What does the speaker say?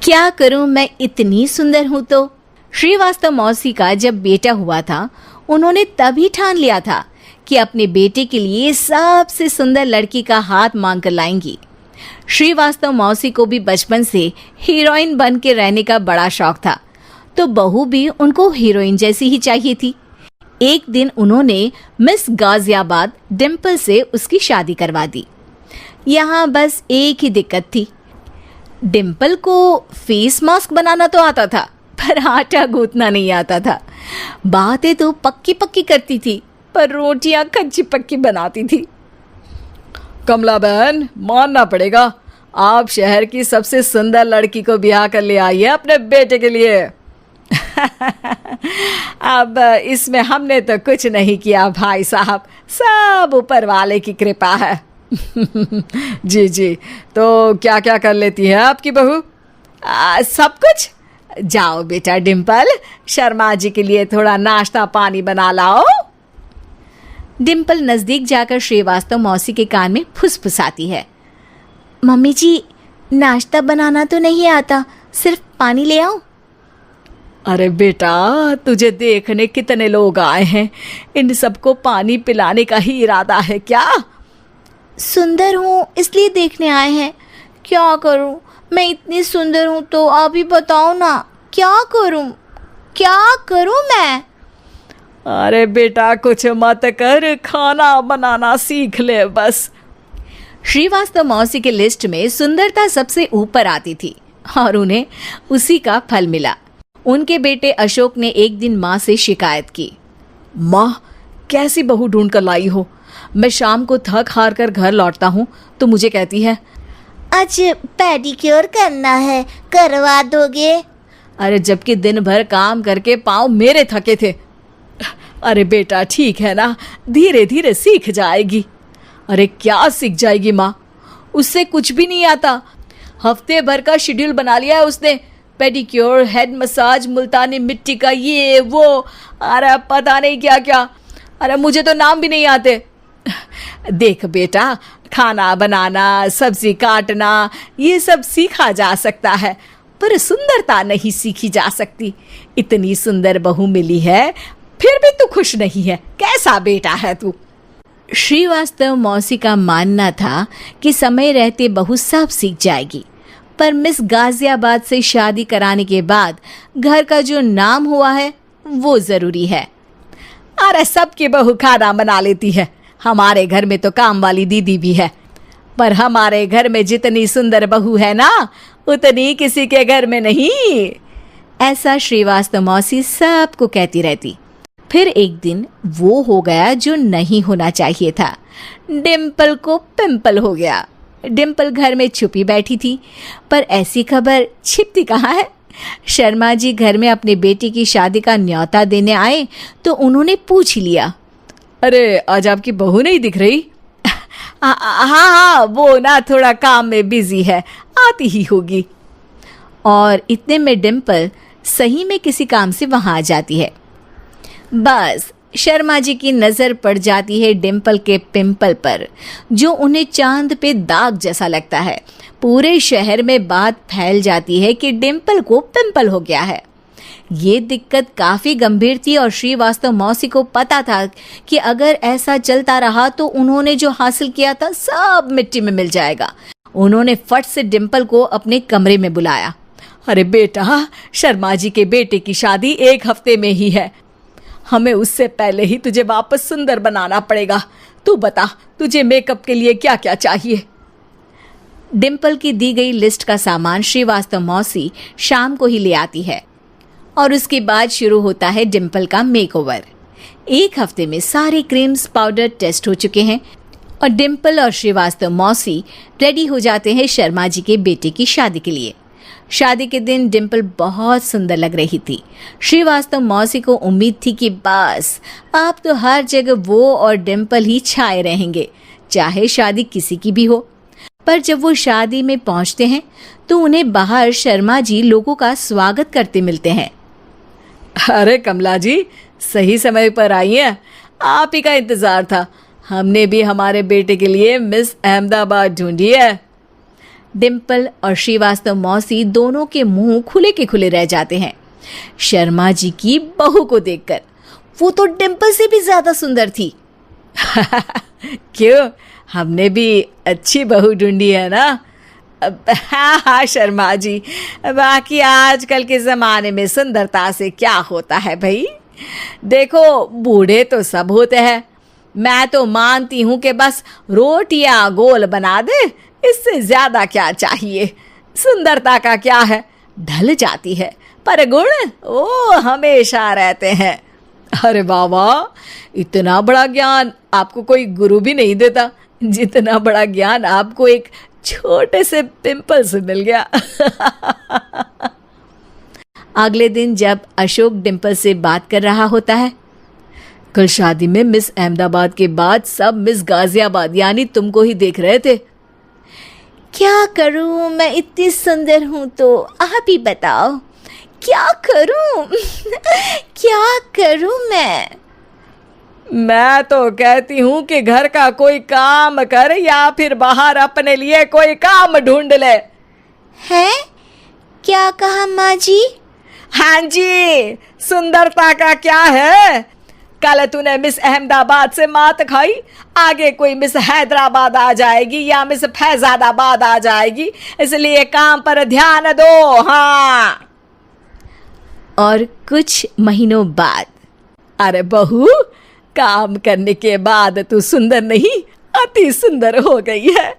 क्या करूं, मैं इतनी सुंदर हूं तो। श्रीवास्तव मौसी का जब बेटा हुआ था, उन्होंने तभी ठान लिया था कि अपने बेटे के लिए सबसे सुंदर लड़की का हाथ मांग कर लाएंगी। श्रीवास्तव मौसी को भी बचपन से हीरोइन बन के रहने का बड़ा शौक था, तो बहू भी उनको हीरोइन जैसी ही चाहिए थी। एक दिन उन्होंने मिस गाजियाबाद डिम्पल से उसकी शादी करवा दी। यहाँ बस एक ही दिक्कत थी, डिम्पल को फेस मास्क बनाना तो आता था, पर आटा गूंथना नहीं आता था। बातें तो पक्की पक्की करती थी, पर रोटियां कच्ची पक्की बनाती थी। कमला बहन, मानना पड़ेगा, आप शहर की सबसे सुंदर लड़की को ब्याह कर ले आई है अपने बेटे के लिए। अब इसमें हमने तो कुछ नहीं किया भाई साहब, सब ऊपर वाले की कृपा है। जी जी, तो क्या क्या कर लेती है आपकी बहू? सब कुछ। जाओ बेटा डिम्पल, शर्मा जी के लिए थोड़ा नाश्ता पानी बना लाओ। डिम्पल नजदीक जाकर श्रीवास्तव मौसी के कान में फुसफुसाती है। मम्मी जी, नाश्ता बनाना तो नहीं आता, सिर्फ पानी ले आओ। अरे बेटा, तुझे देखने कितने लोग आए हैं, इन सबको पानी पिलाने का ही इरादा है क्या? सुंदर हूँ इसलिए देखने आए हैं। क्या करूँ, मैं इतनी सुंदर हूँ तो आप ही बताओ ना, क्या करूँ मैं? अरे बेटा, कुछ मत कर, खाना बनाना सीख ले बस। श्रीवास्तव मौसी के लिस्ट में सुंदरता सबसे ऊपर आती थी और उन्हें उसी का फल मिला। उनके बेटे अशोक ने एक दिन माँ से शिकायत की। माँ, कैसी बहू ढूंढ कर लाई हो? मैं शाम को थक हार कर घर लौटता हूँ तो मुझे कहती है, आज पेडिक्योर करना है, करवा दोगे? अरे जबकि दिन भर काम करके पाँव मेरे थके थे। अरे बेटा, ठीक है ना, धीरे धीरे सीख जाएगी। अरे क्या सीख जाएगी माँ, उससे कुछ भी नहीं आता। हफ्ते भर का शेड्यूल बना लिया है उसने, पेडिक्योर, हेड मसाज, मुल्तानी मिट्टी का ये वो, अरे पता नहीं क्या क्या। अरे मुझे तो नाम भी नहीं आते। देख बेटा, खाना बनाना, सब्जी काटना, ये सब सीखा जा सकता है, पर सुंदरता नहीं सीखी जा सकती। इतनी सुंदर बहू मिली है, फिर भी तू खुश नहीं है, कैसा बेटा है तू? श्रीवास्तव मौसी का मानना था कि समय रहते बहू सब सीख जाएगी, पर मिस गाजियाबाद से शादी कराने के बाद घर का जो नाम हुआ है वो जरूरी है। अरे सबकी बहू खाना बना लेती है, हमारे घर में तो काम वाली दीदी भी है, पर हमारे घर में जितनी सुंदर बहू है ना, उतनी किसी के घर में नहीं। ऐसा श्रीवास्तव मौसी सबको कहती रहती। फिर एक दिन वो हो गया जो नहीं होना चाहिए था, डिम्पल को पिंपल हो गया। डिम्पल घर में छुपी बैठी थी, पर ऐसी खबर छिपती कहाँ है। शर्मा जी घर में अपने बेटी की शादी का न्योता देने आए तो उन्होंने पूछ लिया, अरे आज आपकी बहू नहीं दिख रही? हाँ, वो ना थोड़ा काम में बिजी है, आती ही होगी। और इतने में डिम्पल सही में किसी काम से वहां आ जाती है। बस शर्मा जी की नजर पड़ जाती है डिम्पल के पिंपल पर, जो उन्हें चांद पे दाग जैसा लगता है। पूरे शहर में बात फैल जाती है कि डिम्पल को पिंपल हो गया है। ये दिक्कत काफी गंभीर थी और श्रीवास्तव मौसी को पता था कि अगर ऐसा चलता रहा तो उन्होंने जो हासिल किया था सब मिट्टी में मिल जाएगा। उन्होंने फट से डिम्पल को अपने कमरे में बुलाया। अरे बेटा, शर्मा जी के बेटे की शादी 1 हफ्ते में ही है, हमें उससे पहले ही तुझे वापस सुंदर बनाना पड़ेगा। तू बता, तुझे मेकअप के लिए क्या क्या चाहिए? डिम्पल की दी गई लिस्ट का सामान श्रीवास्तव मौसी शाम को ही ले आती है और उसके बाद शुरू होता है डिम्पल का मेकओवर। 1 हफ्ते में सारे क्रीम्स पाउडर टेस्ट हो चुके हैं और डिम्पल और श्रीवास्तव मौसी रेडी हो जाते हैं शर्मा जी के बेटे की शादी के लिए। शादी के दिन डिम्पल बहुत सुंदर लग रही थी। श्रीवास्तव मौसी को उम्मीद थी कि बस अब तो हर जगह वो और डिम्पल ही छाए रहेंगे, चाहे शादी किसी की भी हो। पर जब वो शादी में पहुंचते हैं तो उन्हें बाहर शर्मा जी लोगों का स्वागत करते मिलते हैं। अरे कमला जी, सही समय पर आई हैं, आप ही का इंतजार था। हमने भी हमारे बेटे के लिए मिस अहमदाबाद ढूंढी है। डिम्पल और श्रीवास्तव मौसी दोनों के मुंह खुले के खुले रह जाते हैं शर्मा जी की बहू को देखकर। वो तो डिम्पल से भी ज्यादा सुंदर थी। क्यों, हमने भी अच्छी बहू ढूंढी है ना? हाँ हाँ शर्मा जी, बाकी आजकल के ज़माने में सुंदरता से क्या होता है भाई। देखो, बूढ़े तो सब होते हैं। मैं तो मानती हूँ कि बस रोटियां गोल बना दे, इससे ज़्यादा क्या चाहिए। सुंदरता का क्या है, ढल जाती है, पर गुण वो हमेशा रहते हैं। अरे बाबा, इतना बड़ा ज्ञान आपको कोई गुरु भी नहीं देता जितना बड़ा ज्ञान आपको एक छोटे से पिंपल से मिल गया। अगले दिन जब अशोक डिम्पल से बात कर रहा होता है, कल शादी में मिस अहमदाबाद के बाद सब मिस गाजियाबाद यानी तुमको ही देख रहे थे। क्या करूं, मैं इतनी सुंदर हूं तो आप ही बताओ क्या करूं। क्या करूं मैं तो कहती हूँ कि घर का कोई काम कर या फिर बाहर अपने लिए कोई काम ढूंढ ले। है? क्या कहा माँ जी? हाँ जी, सुंदरता का क्या है। कल तूने मिस अहमदाबाद से मात खाई, आगे कोई मिस हैदराबाद आ जाएगी या मिस फैजादाबाद आ जाएगी, इसलिए काम पर ध्यान दो। हाँ। और कुछ महीनों बाद, अरे बहू, काम करने के बाद तू सुंदर नहीं, अति सुंदर हो गई है।